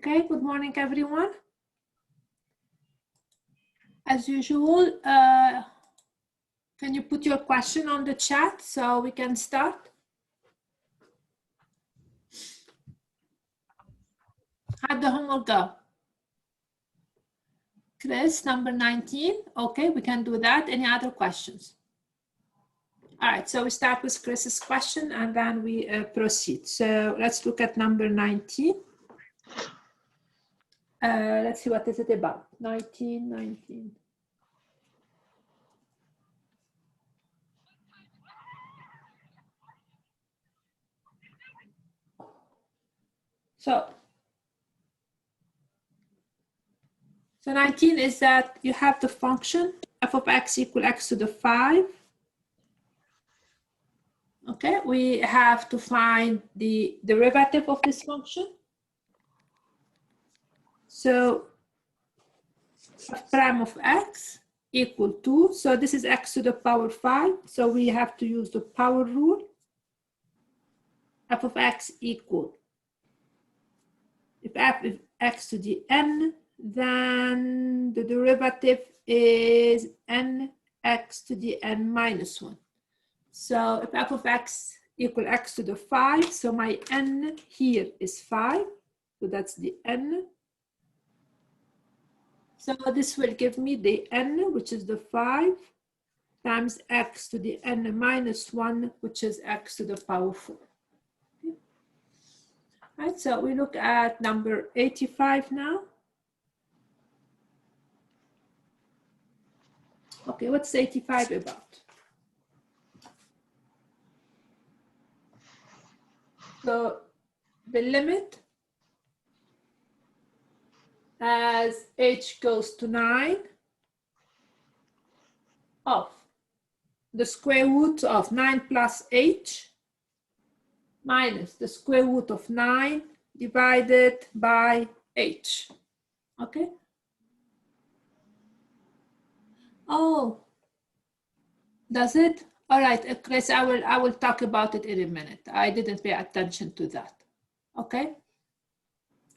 Okay, good morning, everyone. As usual, can you put your question on the chat so we can start? How'd the homework go? Chris, number 19. Okay, we can do that. Any other questions? All right, so we start with Chris's question and then we proceed. So let's look at number 19. Let's see what is it about. 19. So 19 is that you have the function f of x equal x to the 5. Okay, we have to find the derivative of this function. So f prime of x equal to, so this is x to the power 5. So we have to use the power rule. F of x equal, if f is x to the n, then the derivative is n x to the n minus 1. So if f of x equal x to the 5, so my n here is 5, so that's the n. So this will give me the n, which is the 5, times x to the n minus 1, which is x to the power 4. Okay. Right, so we look at number 85 now. Okay, what's 85 about? So the limit as h goes to 9 of the square root of 9 plus h minus the square root of 9 divided by h. Okay. Oh, does it? All right, Chris, I will talk about it in a minute. I didn't pay attention to that. Okay.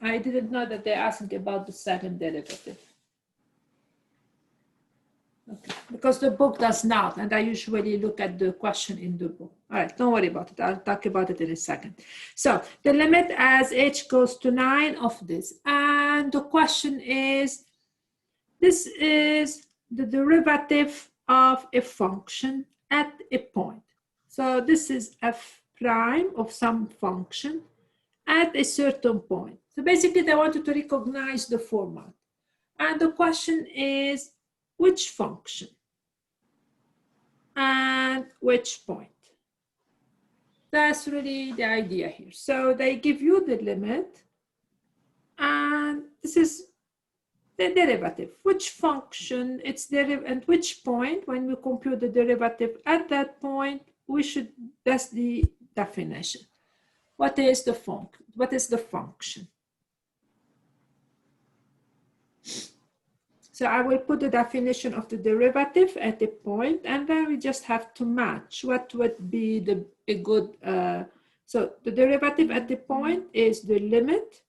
I didn't know that they're asking about the second derivative. Okay. Because the book does not, and I usually look at the question in the book. All right, don't worry about it. I'll talk about it in a second. So the limit as h goes to 9 of this. And the question is, this is the derivative of a function at a point. So this is f prime of some function at a certain point. So basically they wanted to recognize the format. And the question is, which function and which point? That's really the idea here. So they give you the limit, and this is the derivative. Which function it's derivative and which point, when we compute the derivative at that point, we should, that's the definition. What is the function? What is the function? So I will put the definition of the derivative at a point, and then we just have to match what would be a good, so the derivative at the point is the limit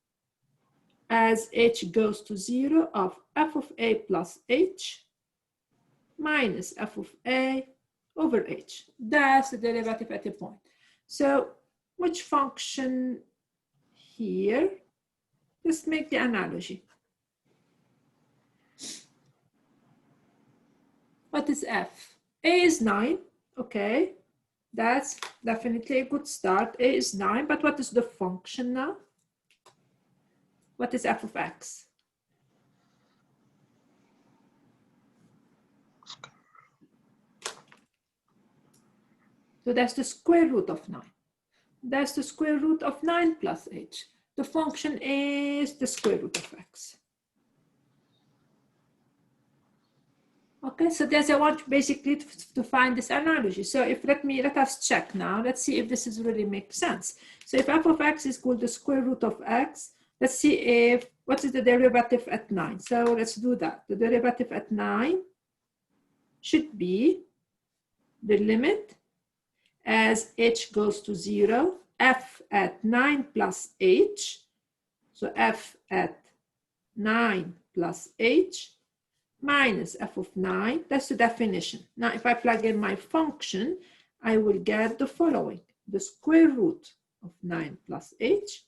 as h goes to 0 of f of a plus h minus f of a over h. That's the derivative at a point. So which function here? Let's make the analogy. What is f? A is 9, okay. That's definitely a good start. A is 9, but what is the function now? What is f of x? So that's the square root of 9. That's the square root of 9 plus h. The function is the square root of x. Okay, so there's I want basically to find this analogy. So if let us check now. Let's see if this is really makes sense. So if f of x is equal to the square root of x, let's see if what is the derivative at 9. So let's do that. The derivative at 9 should be the limit as h goes to 0, f at 9 plus h So f at 9 plus h minus f of 9. That's the definition. Now, if I plug in my function, I will get the following. The square root of 9 plus h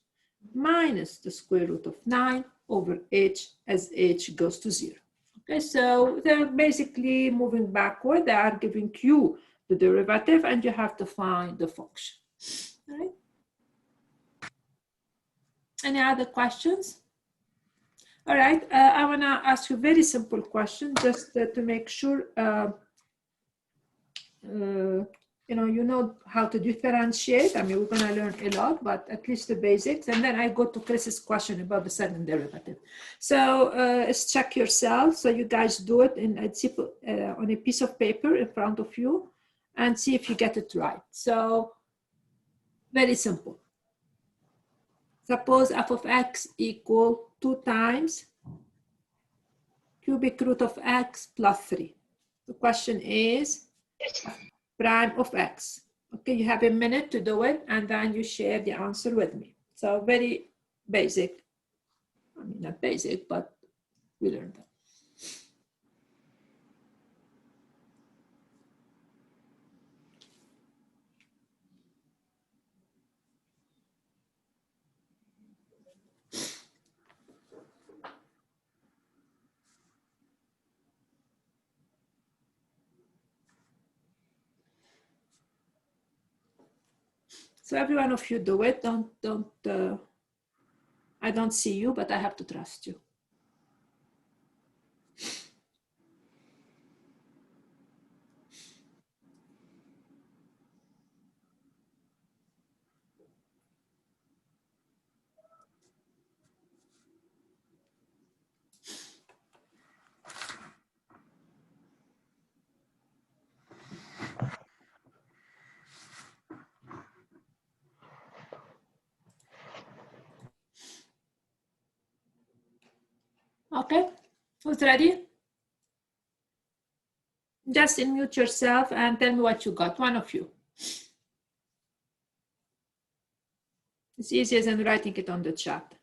minus the square root of 9 over h as h goes to 0. Okay, so they're basically moving backward. They are giving you the derivative, and you have to find the function. All right. Any other questions? All right, I want to ask you a very simple question just to make sure you know how to differentiate. I mean, we're going to learn a lot, but at least the basics. And then I go to Chris's question about the second derivative. So let's check yourself. So you guys do it on a piece of paper in front of you and see if you get it right. So very simple. Suppose f of x equal 2 times cubic root of x plus 3. The question is prime of x. Okay, you have a minute to do it, and then you share the answer with me. So very basic. I mean, not basic, but we learned that. So every one of you do it. I don't see you, but I have to trust you. Okay, who's ready? Just unmute yourself and tell me what you got, one of you. It's easier than writing it on the chat.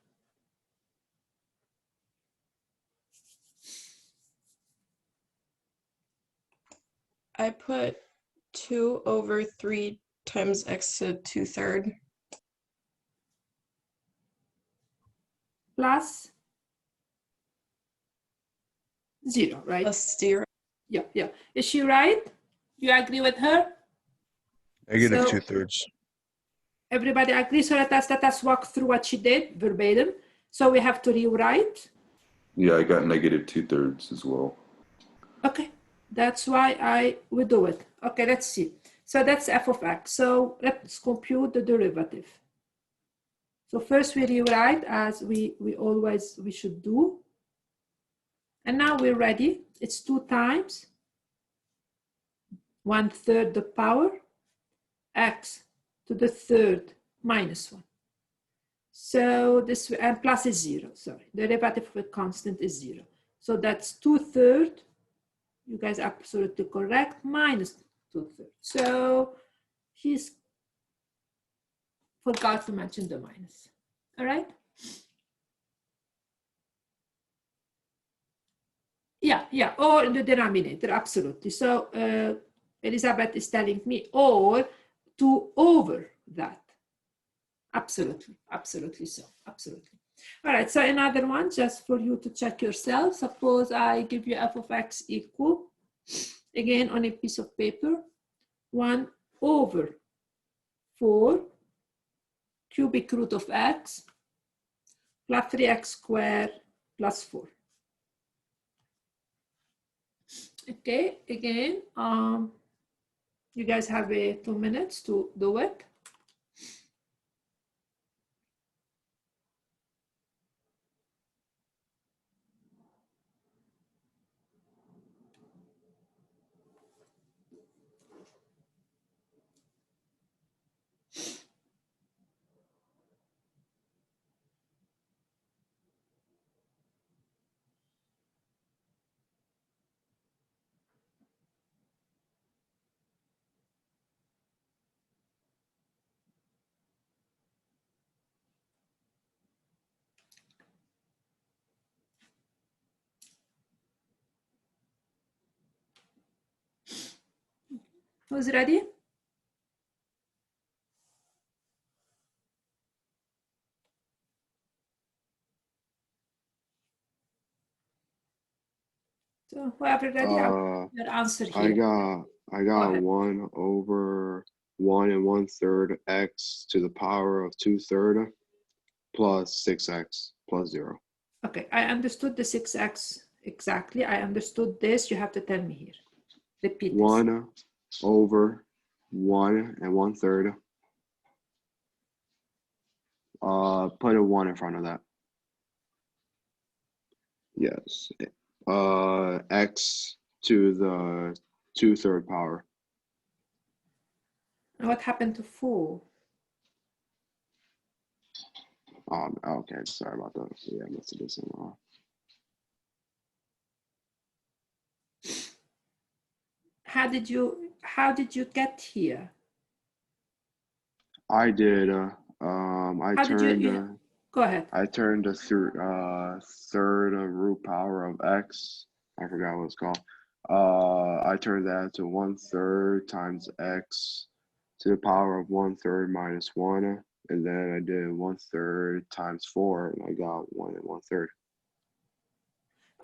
I put 2 over 3 times x to 2/3. Plus 0, right? Plus 0. Yeah, yeah. Is she right? Do you agree with her? Negative So, 2/3. Everybody agrees? So let us walk through what she did verbatim. So we have to rewrite. Yeah, I got negative 2/3 as well. Okay, that's why we do it. Okay, let's see. So that's f of x. So let's compute the derivative. So first we rewrite as we should do. And now we're ready. It's 2 times 1/3 the power x to the 3rd minus 1. So this, and plus is 0, sorry. The derivative of a constant is 0. So that's 2/3, you guys are absolutely correct, minus 2/3. So he's forgot to mention the minus, all right? Yeah, or in the denominator, absolutely. So Elizabeth is telling me, or 2 over that. Absolutely so, absolutely. All right, so another one, just for you to check yourself. Suppose I give you f of x equal, again on a piece of paper, 1 over 4 cubic root of x plus 3x squared plus 4. Okay, again, you guys have 2 minutes to do it. Who's ready? So whoever ready, I'll put your answer here. I got ahead. 1 over 1 1/3 x to the power of 2/3 plus 6x plus 0. Okay, I understood the 6x exactly. I understood this. You have to tell me here. Repeat this. 1 over 1 1/3. Put a 1 in front of that. Yes. X to the 2/3 power. And what happened to 4? Okay, sorry about that. Yeah, I must have did something wrong. How did you get here? I did. How did you go ahead. I turned the third root power of x. I forgot what it's called. I turned that to 1/3 times x to the power of 1/3 minus 1, and then I did 1/3 times 4, and I got 1 1/3.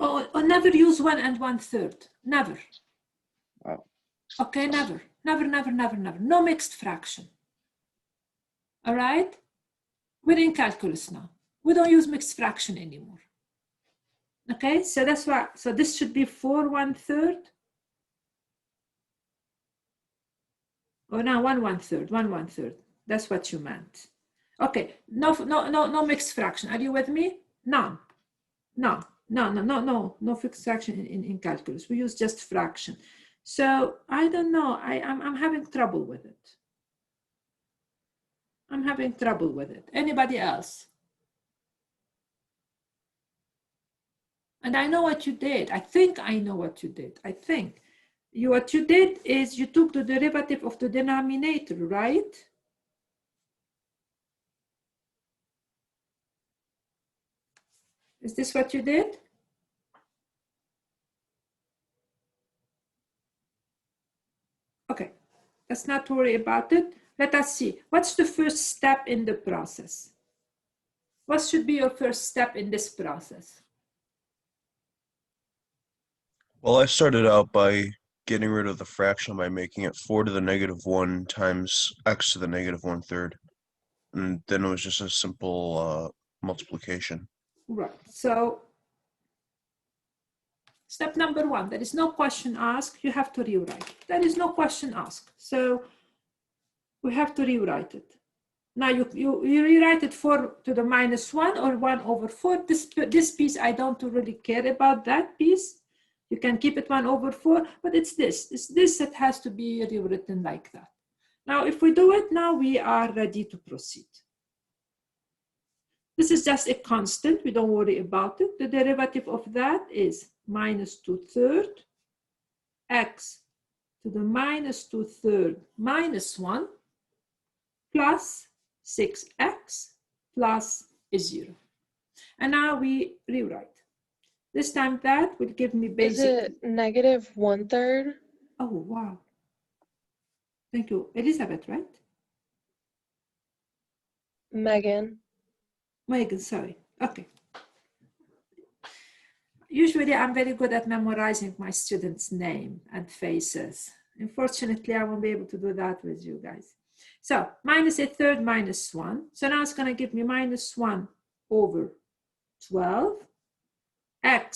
Oh, never use 1 1/3. Never. Oh. Okay, never. No mixed fraction. All right? We're in calculus now. We don't use mixed fraction anymore. Okay, so that's why. So this should be 4 1/3. Oh, no, 1 1/3. 1 1/3. That's what you meant. Okay, no mixed fraction. Are you with me? None. No fixed fraction in calculus. We use just fraction. So I don't know. I'm having trouble with it. I'm having trouble with it. Anybody else? And I know what you did. I think I know what you did. I think what you did is you took the derivative of the denominator, right? Is this what you did? Okay, let's not worry about it. Let us see. What's the first step in the process? What should be your first step in this process? Well, I started out by getting rid of the fraction by making it 4 to the -1 times x to the -1/3. And then it was just a simple multiplication. Right, so step number 1, there is no question asked, you have to rewrite. There is no question asked, so we have to rewrite it. Now you rewrite it 4 to the -1 or 1 over 4. This piece, I don't really care about that piece. You can keep it 1 over 4, but it's this that has to be rewritten like that. Now, if we do it now, we are ready to proceed. This is just a constant. We don't worry about it. The derivative of that is -2/3 x to the -2/3 minus 1 plus 6x plus 0. And now we rewrite. This time that will give me basic. Is it -1/3? Oh, wow. Thank you. Elizabeth, right? Megan. Sorry. Okay. Usually I'm very good at memorizing my students' name and faces. Unfortunately, I won't be able to do that with you guys. So -1/3 minus 1. So now it's going to give me -1 over 12 x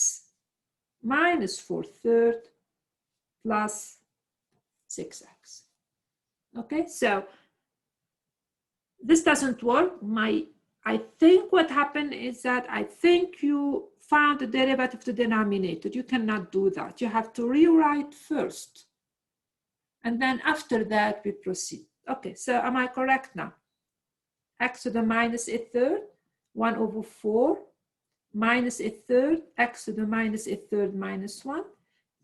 minus 4/3 plus 6x. Okay, so this doesn't work. I think what happened is that I think you found the derivative of the denominator. You cannot do that. You have to rewrite first. And then after that, we proceed. Okay, so am I correct now? X to the -1/3, 1 over 4, -1/3, x to the -1/3 minus 1,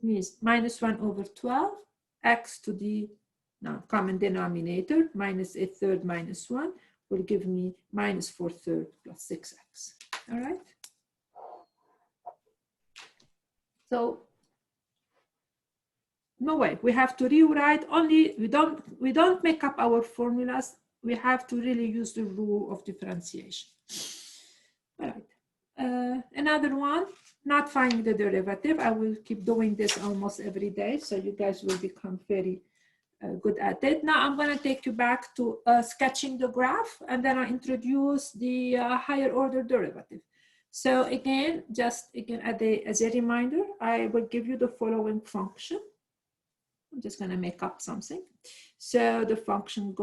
means -1 over 12, x to the now common denominator, -1/3 minus 1, will give me -4/3 plus 6x. All right? So No way. We have to rewrite only, we don't make up our formulas. We have to really use the rule of differentiation. All right. Another one, not finding the derivative. I will keep doing this almost every day, so you guys will become very good at it. Now I'm going to take you back to sketching the graph, and then I'll introduce the higher order derivative. So again, just again as a reminder, I will give you the following function. I'm just going to make up something. So the function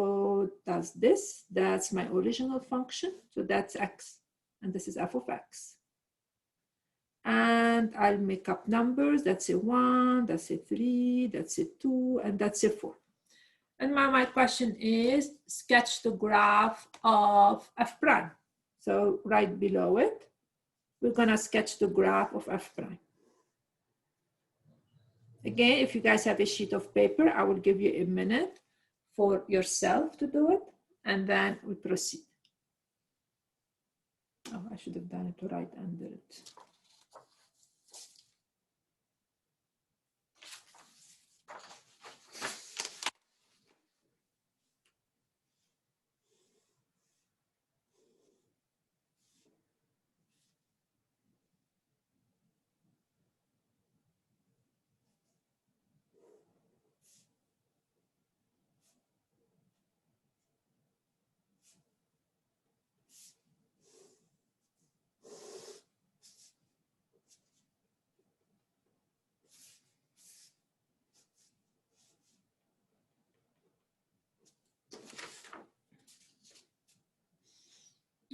does this. That's my original function. So that's x, and this is f of x. And I'll make up numbers. That's a 1, that's a 3, that's a 2, and that's a 4. And my question is, sketch the graph of f prime. So right below it, we're going to sketch the graph of f prime. Again, if you guys have a sheet of paper, I will give you a minute for yourself to do it, and then we proceed. Oh, I should have done it right under it.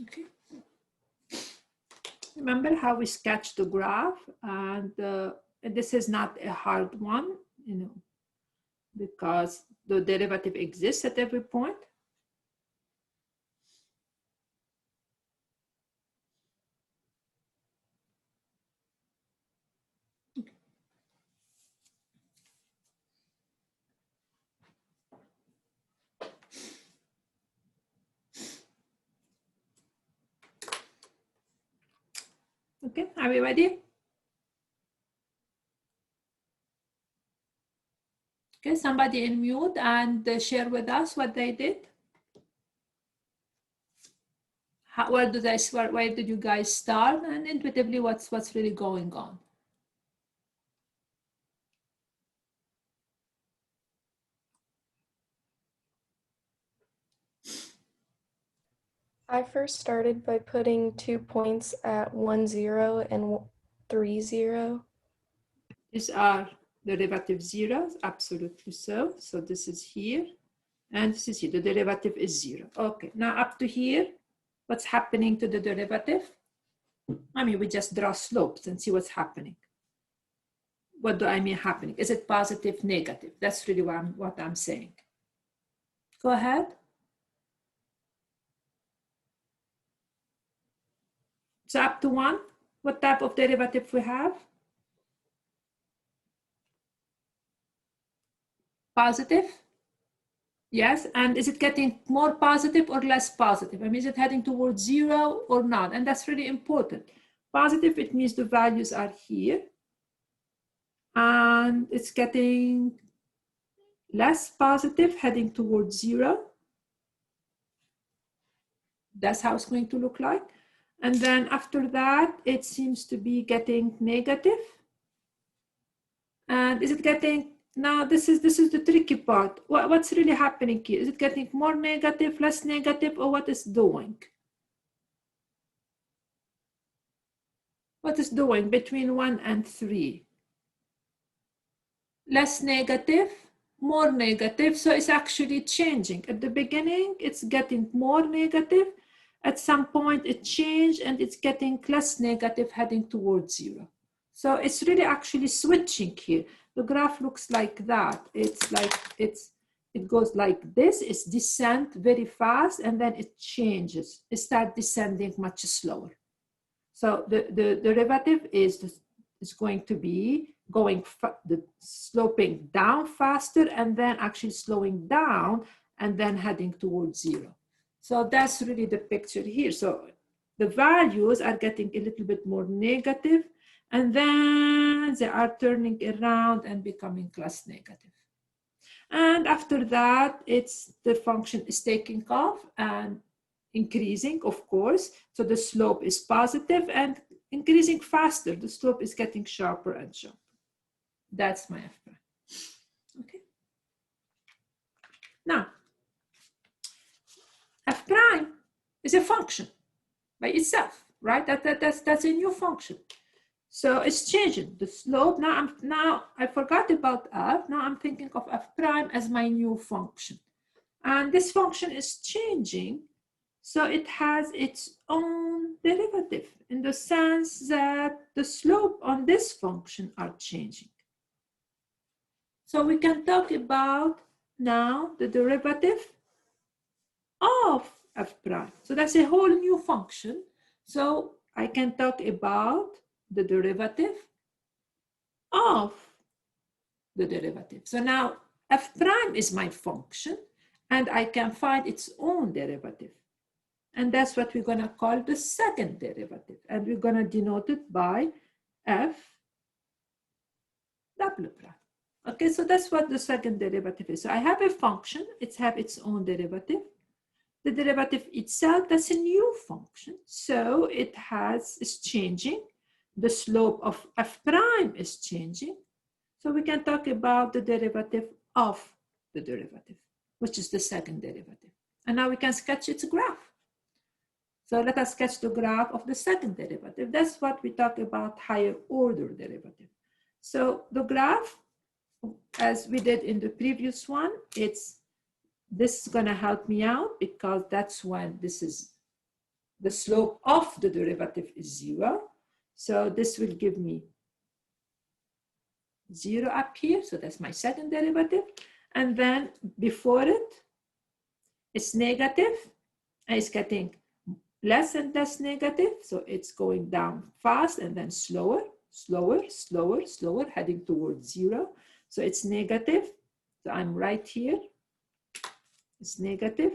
Okay. Remember how we sketched the graph, and this is not a hard one, you know, because the derivative exists at every point. Okay, are we ready? Okay, somebody in mute and share with us what they did. Where did you guys start, and intuitively what's really going on? I first started by putting 2 points at 1, 0 and 3, 0. These are derivative zeros, absolutely so. So this is here, and this is here. The derivative is 0. Okay, now up to here, what's happening to the derivative? I mean, we just draw slopes and see what's happening. What do I mean happening? Is it positive, negative? That's really what I'm saying. Go ahead. So up to 1, what type of derivative we have? Positive? Yes, and is it getting more positive or less positive? I mean, is it heading towards 0 or not? And that's really important. Positive, it means the values are here. And it's getting less positive, heading towards 0. That's how it's going to look like. And then after that, it seems to be getting negative. And is it getting, now this is the tricky part. What's really happening here? Is it getting more negative, less negative, or what is doing? What is doing between 1 and 3? Less negative, more negative. So it's actually changing. At the beginning, it's getting more negative. At some point, it changed and it's getting less negative, heading towards 0. So it's really actually switching here. The graph looks like that. It's like it goes like this. It's descent very fast, and then it changes. It starts descending much slower. So the derivative is going to be going sloping down faster, and then actually slowing down, and then heading towards 0. So that's really the picture here. So the values are getting a little bit more negative, And then they are turning around and becoming class negative. And after that, it's the function is taking off and increasing, of course. So the slope is positive and increasing faster. The slope is getting sharper and sharper. That's my f prime. Okay. Now, f prime is a function by itself, right? That's a new function. So it's changing the slope. Now I forgot about f. Now I'm thinking of f prime as my new function. And this function is changing. So it has its own derivative in the sense that the slope on this function are changing. So we can talk about now the derivative of f prime. So that's a whole new function. So I can talk about the derivative of the derivative. So now f prime is my function and I can find its own derivative. And that's what we're gonna call the second derivative. And we're gonna denote it by f double prime. Okay, so that's what the second derivative is. So I have a function, it's have its own derivative. The derivative itself, that's a new function. So it's changing. The slope of f prime is changing. So we can talk about the derivative of the derivative, which is the second derivative. And now we can sketch its graph. So let us sketch the graph of the second derivative. That's what we talk about higher order derivative. So the graph, as we did in the previous one, this is gonna help me out because that's when this is the slope of the derivative is 0. So this will give me 0 up here. So that's my second derivative. And then before it's negative and it's getting less and less negative. So it's going down fast and then slower, heading towards 0. So it's negative. So I'm right here. It's negative.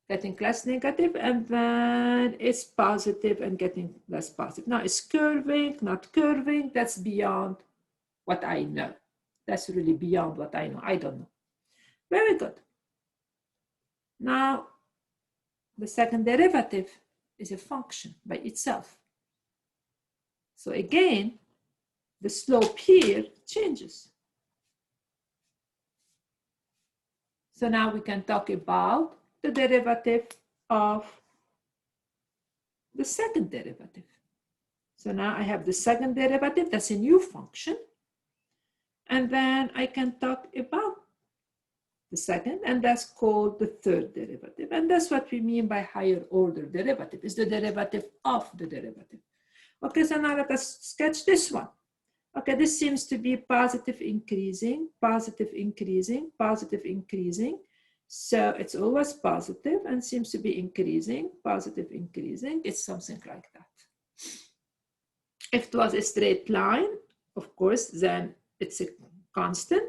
Getting less negative, and then it's positive and getting less positive. Now it's curving, not curving. That's beyond what I know. That's really beyond what I know. I don't know. Very good. Now, the second derivative is a function by itself. So again, the slope here changes. So now we can talk about the derivative of the second derivative. So now I have the second derivative, that's a new function. And then I can talk about the second, and that's called the third derivative. And that's what we mean by higher order derivative, is the derivative of the derivative. Okay, so now let us sketch this one. Okay, this seems to be positive increasing, positive increasing, positive increasing. So it's always positive and seems to be increasing, positive increasing. It's something like that. If it was a straight line, of course, then it's a constant.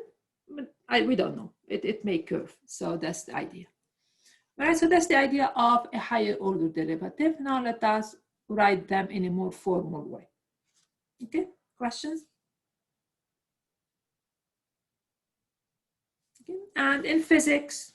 But we don't know. It may curve. So that's the idea. All right, so that's the idea of a higher order derivative. Now let us write them in a more formal way. Okay, questions? Okay. And in physics,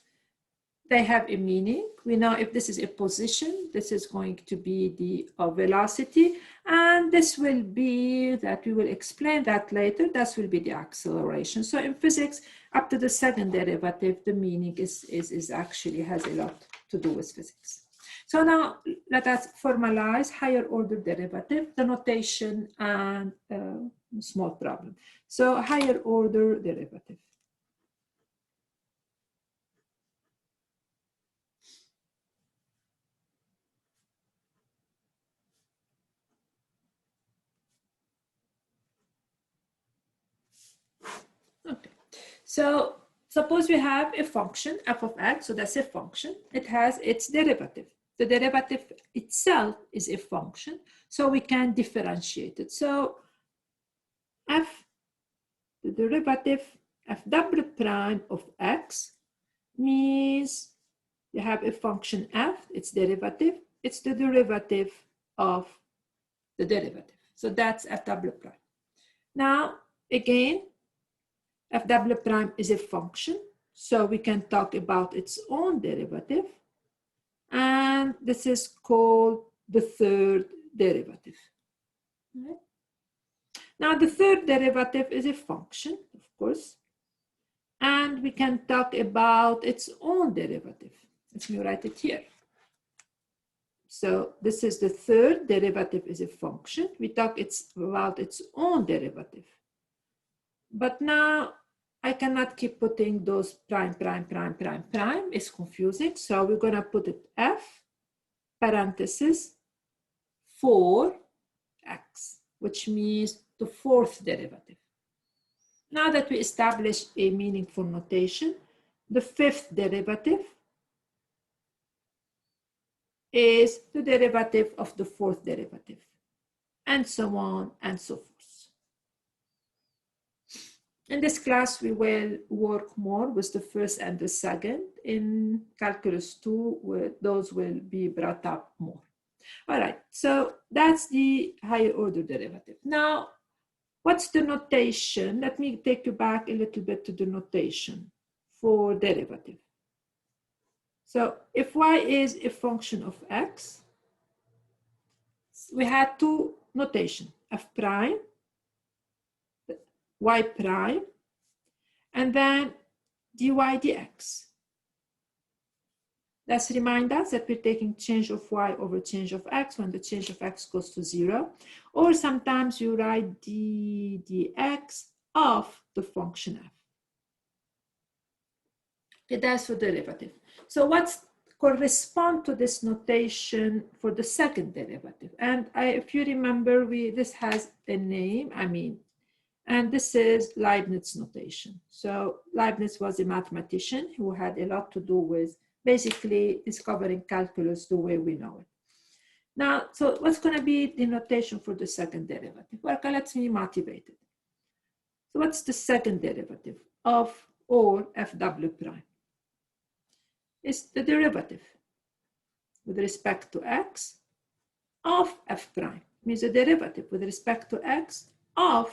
they have a meaning. We know if this is a position, this is going to be the velocity, and this will be that we will explain that later. That will be the acceleration. So in physics, up to the second derivative, the meaning is actually has a lot to do with physics. So now let us formalize higher order derivative, the notation, and small problem. So higher order derivative. Okay, so suppose we have a function f of x, so that's a function. It has its derivative. The derivative itself is a function, so we can differentiate it. So the derivative f double prime of x means you have a function f, its derivative. It's the derivative of the derivative. So that's f double prime. Now, again, f double prime is a function, so we can talk about its own derivative. And this is called the third derivative. Okay. Now, the third derivative is a function, of course, and we can talk about its own derivative. Let me write it here. So this is the third derivative is a function. We talk about its own derivative. But now I cannot keep putting those prime. It's confusing. So we're going to put it f parenthesis 4x, which means the fourth derivative. Now that we established a meaningful notation, the fifth derivative is the derivative of the fourth derivative, and so on and so forth. In this class, we will work more with the first and the second. In Calculus 2, those will be brought up more. All right, so that's the higher order derivative. Now, what's the notation? Let me take you back a little bit to the notation for derivative. So if y is a function of x, we had two notation, f prime, y prime, and then dy dx. Let's remind us that we're taking change of y over change of x when the change of x goes to 0. Or sometimes you write d dx of the function f. Okay, that's for derivative. So what's correspond to this notation for the second derivative? And if you remember, this has a name, and this is Leibniz notation. So Leibniz was a mathematician who had a lot to do with basically discovering calculus the way we know it. Now, so what's going to be the notation for the second derivative? Well, let's be motivated. So what's the second derivative of or f double prime? It's the derivative with respect to x of f prime. It means the derivative with respect to x of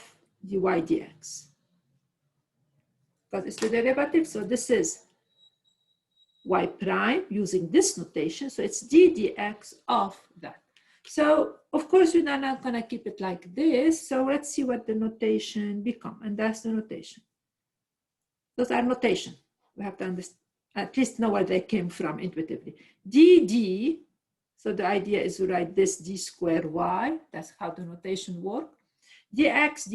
dy dx. Because it's the derivative, so this is y prime using this notation, so it's d dx of that. So of course we're not going to keep it like this, so let's see what the notation become, and that's the notation. Those are notation. We have to understand, at least know where they came from intuitively. dd, so the idea is to write this d square y, that's how the notation works. dx,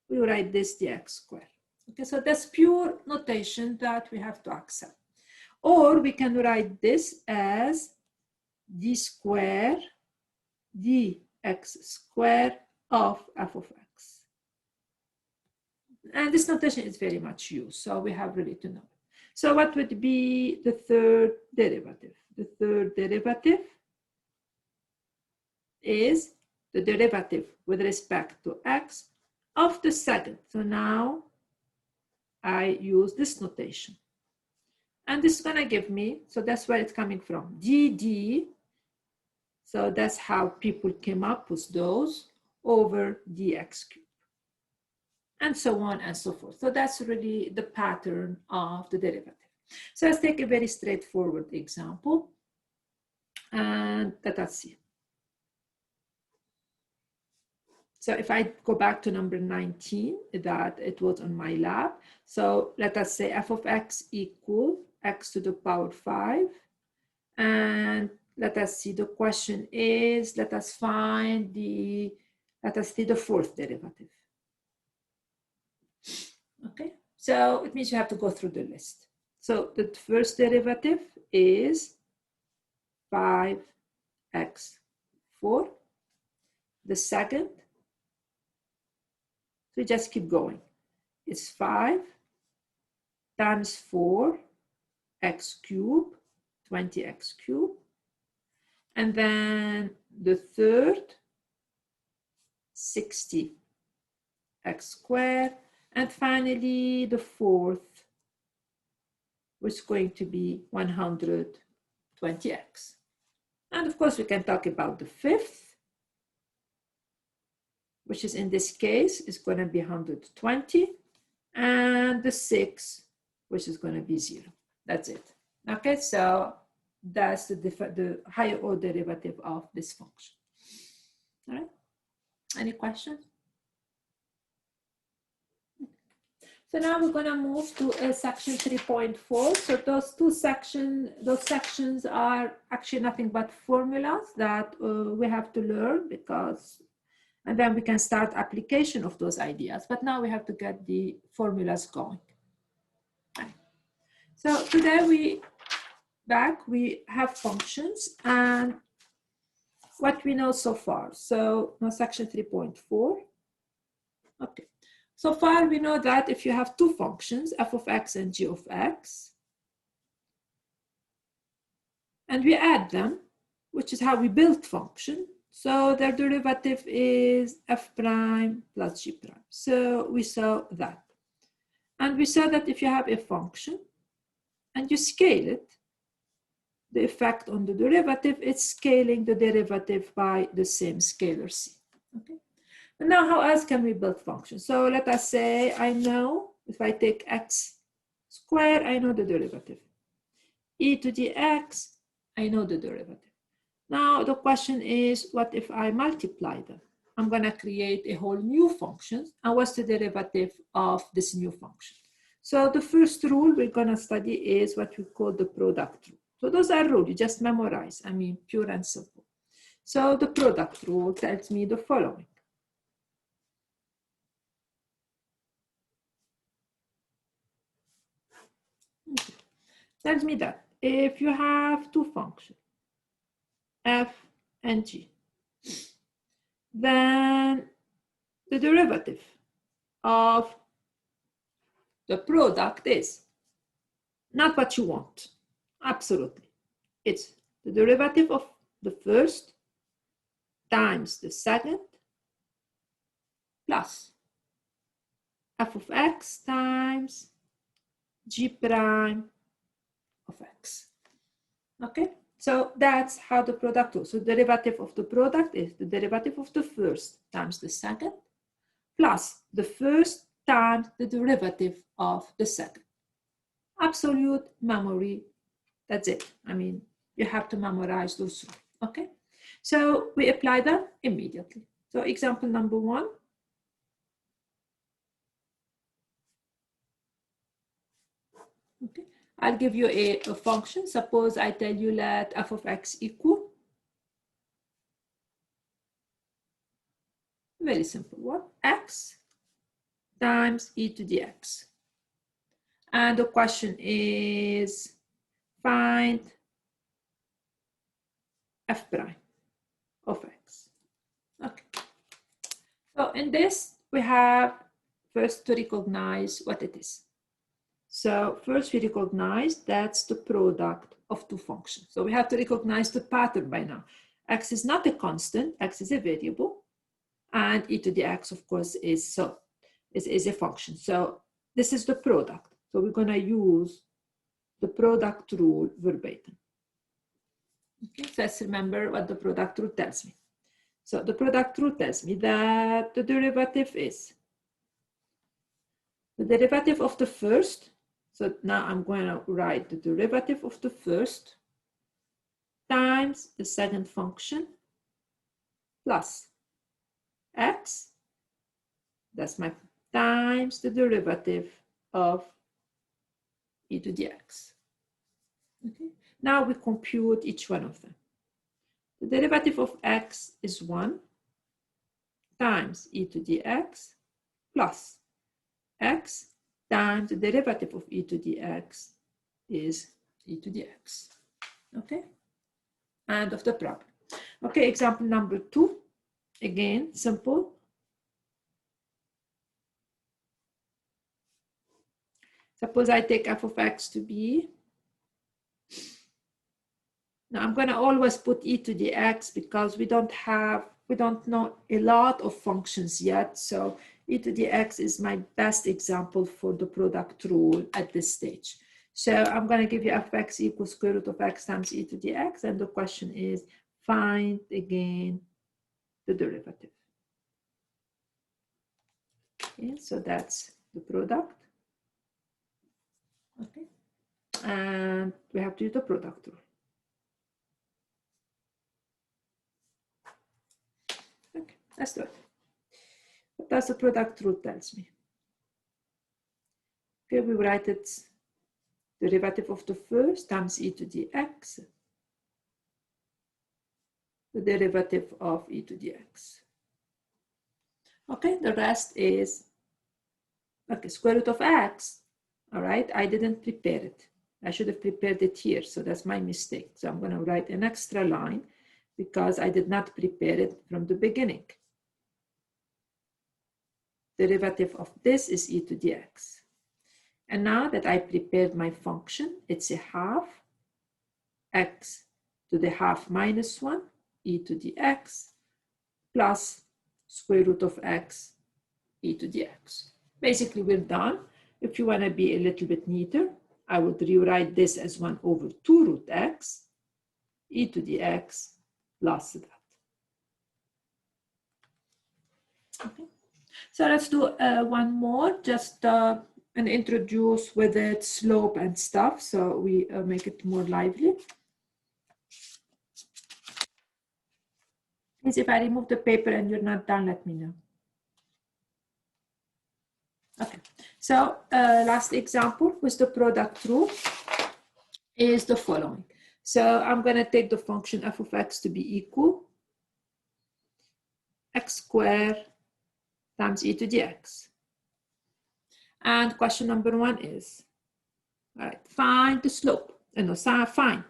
we write this dx square. Okay, so that's pure notation that we have to accept. Or we can write this as d square dx square of f of x. And this notation is very much used, so we have really to know. So what would be the third derivative? The third derivative is the derivative with respect to x of the second. So now I use this notation. And this is going to give me, so that's where it's coming from, dd. So that's how people came up with those over dx cubed. And so on and so forth. So that's really the pattern of the derivative. So let's take a very straightforward example. And let us see. So if I go back to number 19, that it was on my lab. So let us say f of x equal x to the power 5. And let us see, the question is, let us see the fourth derivative. Okay, so it means you have to go through the list. So the first derivative is 5x4. The second, so just keep going. It's 5 times 4 x cubed, 20x cubed. And then the third, 60x squared. And finally, the fourth was going to be 120x. And of course, we can talk about the fifth, which is in this case is going to be 120, and the sixth, which is going to be 0. That's it. Okay, so that's the higher order derivative of this function. All right. Any questions? So now we're going to move to section 3.4. So those sections are actually nothing but formulas that we have to learn and then we can start application of those ideas. But now we have to get the formulas going. Right. So today we have functions and what we know so far. So now section 3.4. Okay. So far, we know that if you have two functions, f of x and g of x, and we add them, which is how we build function, so their derivative is f prime plus g prime. So we saw that. And we saw that if you have a function and you scale it, the effect on the derivative is scaling the derivative by the same scalar c. Okay. And now, how else can we build functions? So let us say I know if I take x squared, I know the derivative. E to the x, I know the derivative. Now the question is, what if I multiply them? I'm going to create a whole new function. And what's the derivative of this new function? So the first rule we're going to study is what we call the product rule. So those are rules you just memorize. I mean, pure and simple. So the product rule tells me the following. Tells me that if you have two functions, f and g, then the derivative of the product is not what you want. Absolutely. It's the derivative of the first times the second plus f of x times g prime of x. Okay, so that's how the product goes. So the derivative of the product is the derivative of the first times the second plus the first times the derivative of the second. Absolute memory. That's it. I mean, you have to memorize those rules. Okay, so we apply them immediately. So example number 1. Okay. I'll give you a function. Suppose I tell you let f of x equal. Very simple one. X times e to the x. And the question is find f prime of x. Okay. So in this, we have first to recognize what it is. So first we recognize that's the product of two functions. So we have to recognize the pattern by now. X is not a constant, x is a variable, and e to the x, of course, is a function. So this is the product. So we're going to use the product rule verbatim. Okay, so let's remember what the product rule tells me. So the product rule tells me that the derivative is the derivative of the first. So now I'm going to write the derivative of the first times the second function plus x, that's my times the derivative of e to the x. Okay. Now we compute each one of them. The derivative of x is 1 times e to the x plus x times the derivative of e to the x is e to the x. Okay, end of the problem. Okay, example number 2. Again, simple. Suppose I take f of x to be, now I'm going to always put e to the x because we don't know a lot of functions yet. So e to the x is my best example for the product rule at this stage. So I'm going to give you f x equals square root of x times e to the x. And the question is, find again the derivative. Okay, so that's the product. Okay, and we have to use the product rule. Okay, let's do it. What does the product rule tells me? Okay, we write it derivative of the first times e to the x, the derivative of e to the x. Okay, the rest is, okay, square root of x. All right, I didn't prepare it. I should have prepared it here, so that's my mistake. So I'm going to write an extra line because I did not prepare it from the beginning. Derivative of this is e to the x. And now that I prepared my function, it's a half x to the half minus 1 e to the x plus square root of x e to the x. Basically, we're done. If you want to be a little bit neater, I would rewrite this as 1 over 2 root x e to the x plus that. Okay. So let's do one more, just and introduce with it slope and stuff, so we make it more lively. Please, if I remove the paper and you're not done, let me know. Okay, so last example with the product rule is the following. So I'm going to take the function f of x to be equal x squared times e to the x. And question number 1 is, all right, find the slope. No, find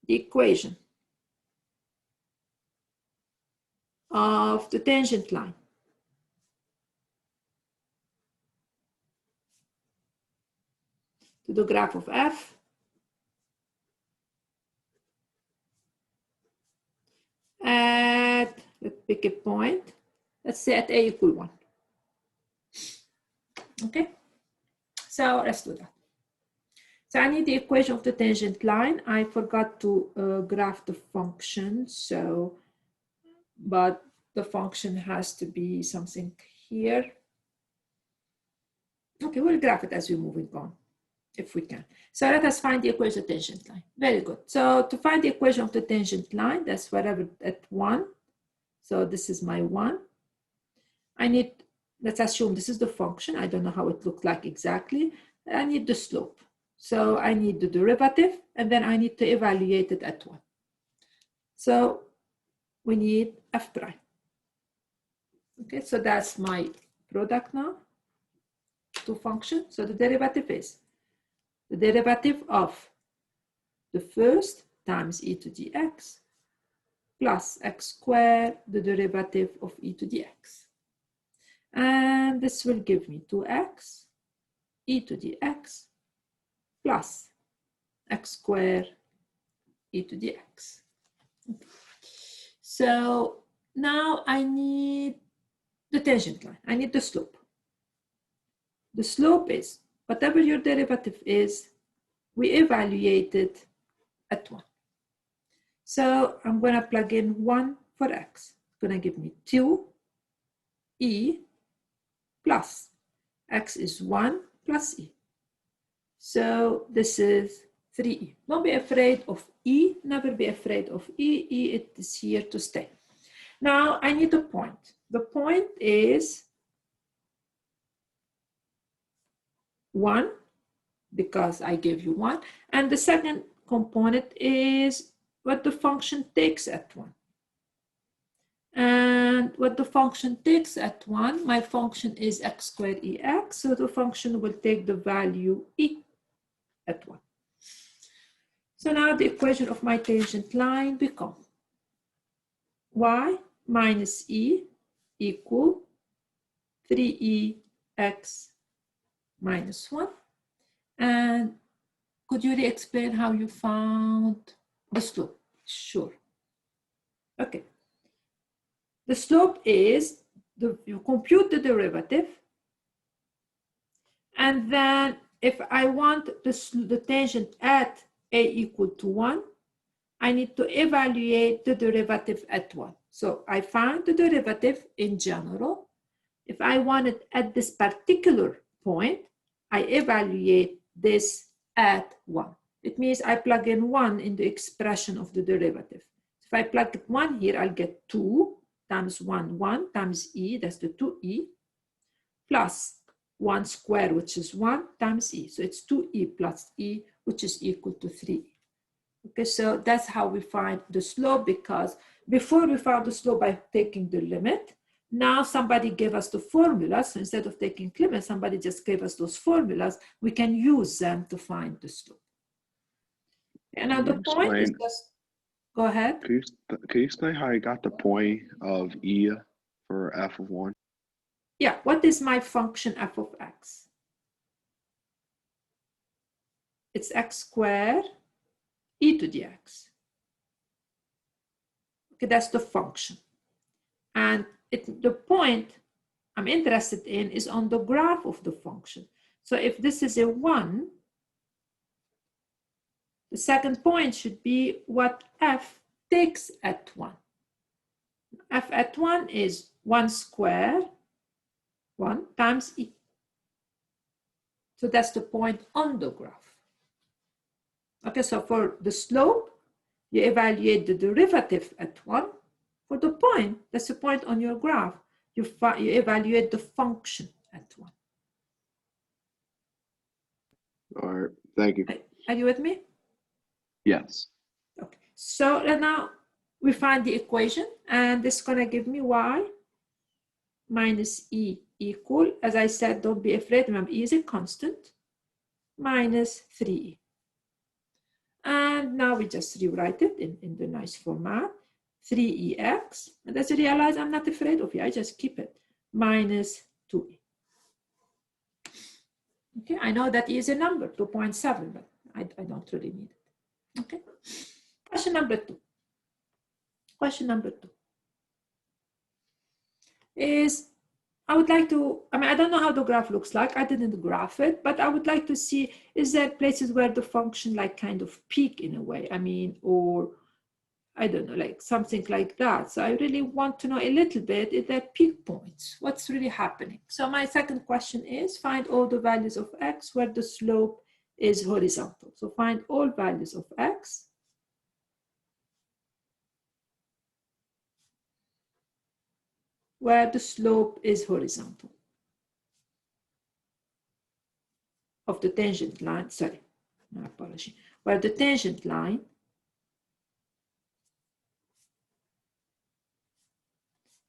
the equation of the tangent line to the graph of f at, let's pick a point, let's say at a equal 1. Okay, so let's do that. So I need the equation of the tangent line. I forgot to graph the function, so, but the function has to be something here. Okay, we'll graph it as we're moving on, if we can. So let us find the equation of the tangent line. Very good. So to find the equation of the tangent line, that's whatever at 1. So this is my 1. I need, let's assume this is the function. I don't know how it looked like exactly. I need the slope. So I need the derivative, and then I need to evaluate it at 1. So we need f prime. Okay, so that's my product now, two functions. So the derivative is the derivative of the first times e to the x plus x squared, the derivative of e to the x. And this will give me 2x e to the x plus x squared e to the x. Okay. So now I need the tangent line. I need the slope. The slope is whatever your derivative is, we evaluate it at 1. So I'm going to plug in 1 for x. It's going to give me 2e plus x is 1 plus e. So this is 3e. Don't be afraid of e. Never be afraid of e. E, it is here to stay. Now I need a point. The point is 1, because I gave you 1. And the second component is what the function takes at 1. And what the function takes at 1, my function is x squared ex, so the function will take the value e at 1. So now the equation of my tangent line becomes y minus e equal 3ex minus 1. And could you re-explain how you found the slope? Sure. Okay. The slope is, you compute the derivative, and then if I want the tangent at a equal to 1, I need to evaluate the derivative at 1. So I found the derivative in general. If I want it at this particular point, I evaluate this at 1. It means I plug in 1 in the expression of the derivative. If I plug 1 here, I'll get 2 times 1 times e, that's the 2e, plus 1 squared, which is 1 times e. So it's 2e plus e, which is equal to 3e. Okay, so that's how we find the slope, because before we found the slope by taking the limit. Now somebody gave us the formulas. So instead of taking limit, somebody just gave us those formulas. We can use them to find the slope. And now the point is just, go ahead. Can you explain how you got the point of E for f of 1? Yeah, what is my function f of x? It's x squared e to the x. Okay, that's the function. And the point I'm interested in is on the graph of the function. So if this is a 1, the second point should be what f takes at 1. F at 1 is 1 squared, 1 times e. So that's the point on the graph. Okay, so for the slope, you evaluate the derivative at 1. For the point, that's the point on your graph, you evaluate the function at 1. All right, thank you. Are you with me? Yes. Okay, so now we find the equation, and this is going to give me y minus e equal, as I said, don't be afraid, remember e is a constant, minus 3e. And now we just rewrite it in the nice format, 3ex, and as you realize, I'm not afraid of you, I just keep it, minus 2e. Okay, I know that e is a number, 2.7, but I don't really need it. Okay, question number 2. Question number 2 is, I would like to, I don't know how the graph looks like. I didn't graph it, but I would like to see, is there places where the function like kind of peak in a way? Or I don't know, like something like that. So I really want to know a little bit, is there peak points? What's really happening? So my second question is, find all the values of x where the slope is horizontal. So find all values of x where the slope is horizontal of the tangent line, sorry, my apology, where the tangent line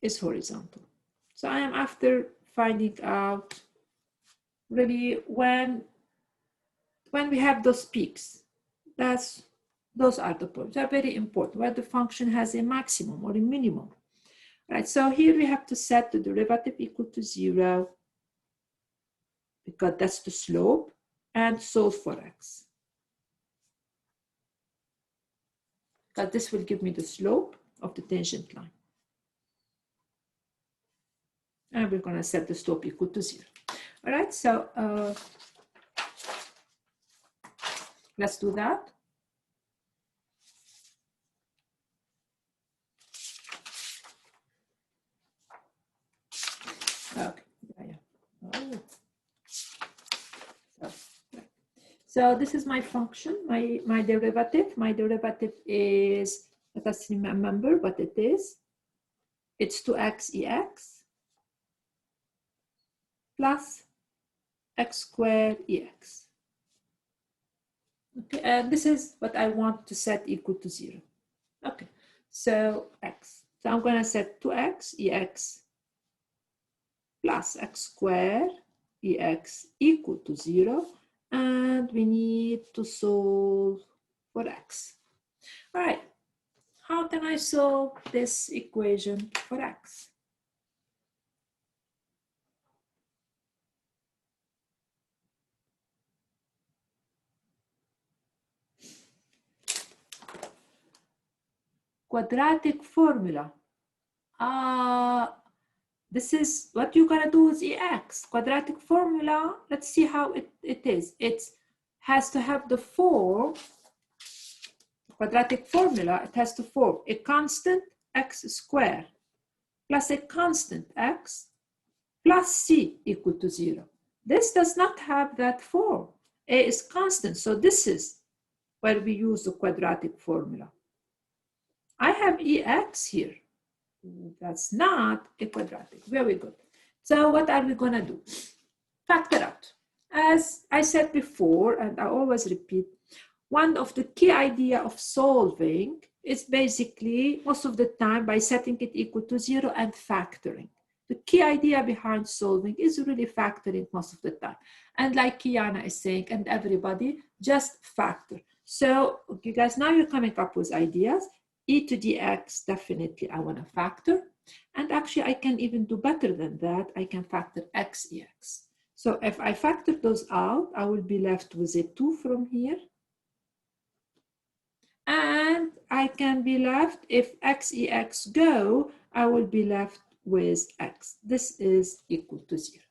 is horizontal. So I am after finding out really when we have those peaks, those are the points. They're very important, where the function has a maximum or a minimum. Right, so here we have to set the derivative equal to 0 because that's the slope, and solve for x. Because this will give me the slope of the tangent line. And we're going to set the slope equal to 0. All right, so let's do that. Okay, yeah. Oh. So this is my function, my derivative. My derivative is, let us remember what it is. It's 2x ex plus x squared ex. Okay, and this is what I want to set equal to 0. Okay, so x. So I'm going to set 2x ex plus x squared ex equal to 0. And we need to solve for x. All right, how can I solve this equation for x? Quadratic formula. this is what you're gonna do with EX. Quadratic formula, let's see how it is. It has to have the form, quadratic formula, it has to form a constant x squared plus a constant x plus c equal to 0. This does not have that form. A is constant, so this is where we use the quadratic formula. I have EX here. That's not a quadratic. Very good. So what are we gonna do? Factor out. As I said before, and I always repeat, one of the key idea of solving is basically most of the time by setting it equal to 0 and factoring. The key idea behind solving is really factoring most of the time. And like Kiana is saying, and everybody, just factor. So you guys, now you're coming up with ideas. E to the x, definitely I want to factor. And actually I can even do better than that. I can factor x ex. So if I factor those out, I will be left with a 2 from here. And I can be left, if x ex go, I will be left with x. This is equal to 0.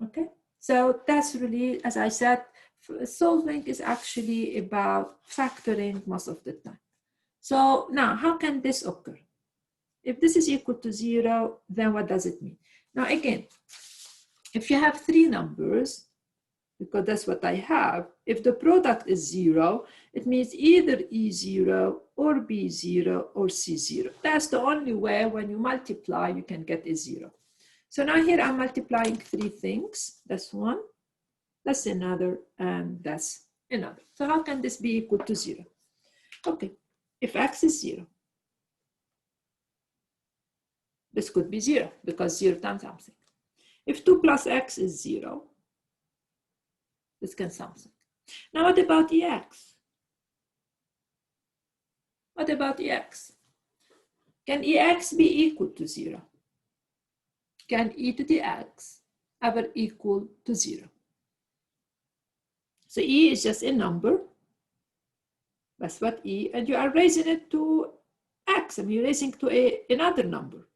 Okay, so that's really, as I said, solving is actually about factoring most of the time. So now, how can this occur? If this is equal to 0, then what does it mean? Now again, if you have 3 numbers, because that's what I have, if the product is 0, it means either E0 or B0 or C0. That's the only way when you multiply, you can get a 0. So now here I'm multiplying 3 things. That's one, that's another, and that's another. So how can this be equal to 0? Okay, if x is 0, this could be 0 because 0 times something. If 2 plus x is 0, this can something. Now what about EX? What about EX? Can EX be equal to 0? Can e to the x ever equal to 0? So e is just a number. That's what e, and you are raising it to x. I mean, you're raising to another number.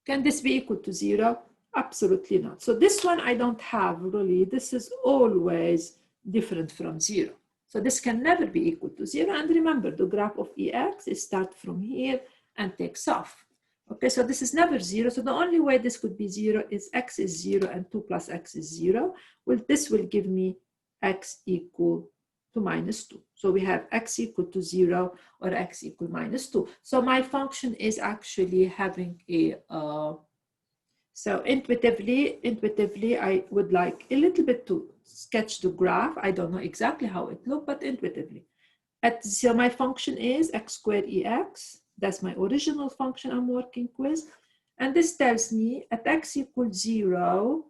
Can this be equal to 0? Absolutely not. So this one I don't have really. This is always different from 0. So this can never be equal to 0. And remember, the graph of EX is start from here and takes off. Okay, so this is never 0. So the only way this could be 0 is x is 0 and 2 plus x is 0. Well, this will give me x equal to minus 2. So we have x equal to 0 or x equal minus 2. So my function is actually having a, so intuitively, I would like a little bit to sketch the graph. I don't know exactly how it looks, but intuitively. So my function is x squared ex. That's my original function I'm working with. And this tells me at x equals 0,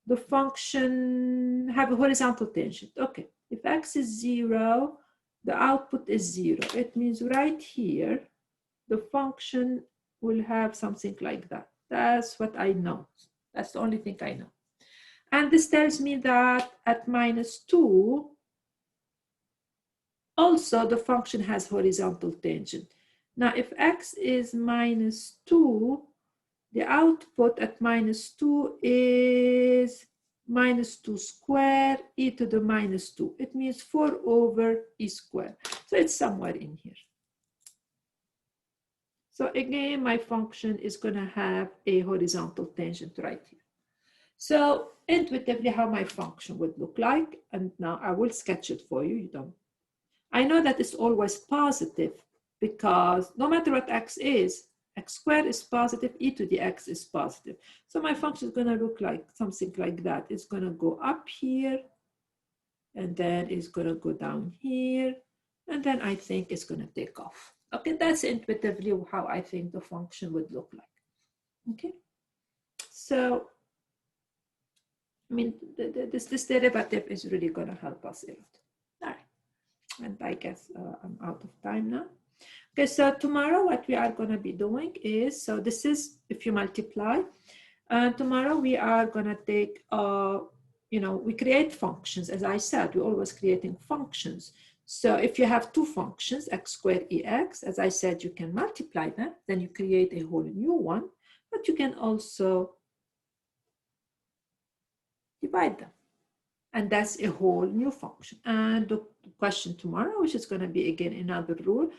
the function have a horizontal tangent. Okay, if x is 0, the output is 0. It means right here, the function will have something like that. That's what I know. That's the only thing I know. And this tells me that at minus 2, also the function has horizontal tangent. Now, if x is minus 2, the output at minus 2 is minus 2 squared e to the minus 2. It means 4 over e squared. So it's somewhere in here. So again, my function is going to have a horizontal tangent right here. So intuitively, how my function would look like, and now I will sketch it for you. You don't. I know that it's always positive because no matter what x is, x squared is positive, e to the x is positive. So my function is going to look like something like that. It's going to go up here, and then it's going to go down here, and then I think it's going to take off. Okay, that's intuitively how I think the function would look like. Okay, so I mean, this derivative is really going to help us a lot. All right, and I guess I'm out of time now. Okay, so tomorrow what we are going to be doing is, so this is if you multiply, tomorrow we are going to take, we create functions. As I said, we're always creating functions. So if you have two functions, x squared ex, as I said, you can multiply them, then you create a whole new one, but you can also divide them. And that's a whole new function. And the question tomorrow, which is going to be again another rule,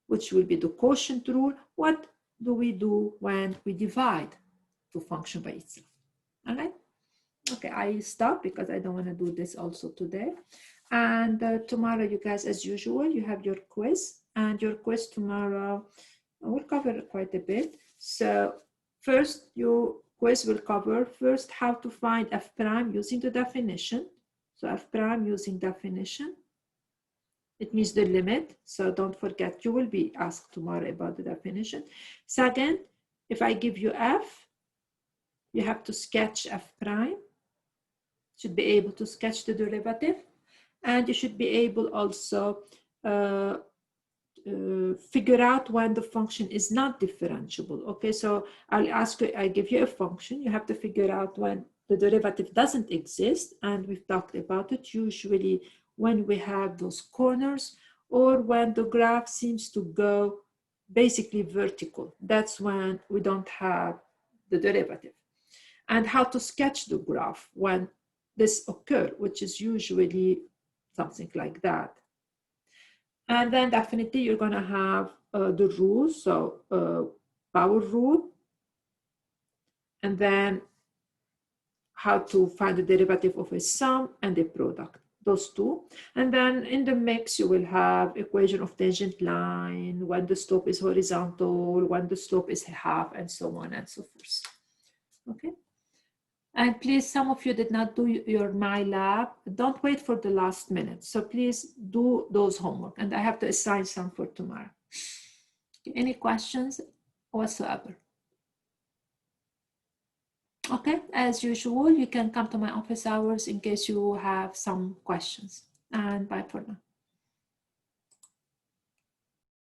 which will be the quotient rule. What do we do when we divide two function by itself? All right. Okay, I stop because I don't want to do this also today. And tomorrow, you guys, as usual, you have your quiz. And your quiz tomorrow, we'll cover quite a bit. So first, your quiz will cover first how to find f prime using the definition. So f prime using definition. It means the limit. So don't forget, you will be asked tomorrow about the definition. Second, if I give you f, you have to sketch f prime. Should be able to sketch the derivative. And you should be able also figure out when the function is not differentiable. Okay, so I'll ask you, I give you a function, you have to figure out when the derivative doesn't exist, and we've talked about it, usually when we have those corners or when the graph seems to go basically vertical. That's when we don't have the derivative. And how to sketch the graph when this occurs, which is usually something like that. And then definitely you're going to have the rules, so power rule, and then how to find the derivative of a sum and a product, those two. And then in the mix, you will have equation of tangent line, when the slope is horizontal, when the slope is half, and so on and so forth. Okay. And please, some of you did not do your MyLab. Don't wait for the last minute. So please do those homework. And I have to assign some for tomorrow. Any questions whatsoever? Okay, as usual, you can come to my office hours in case you have some questions. And bye for now.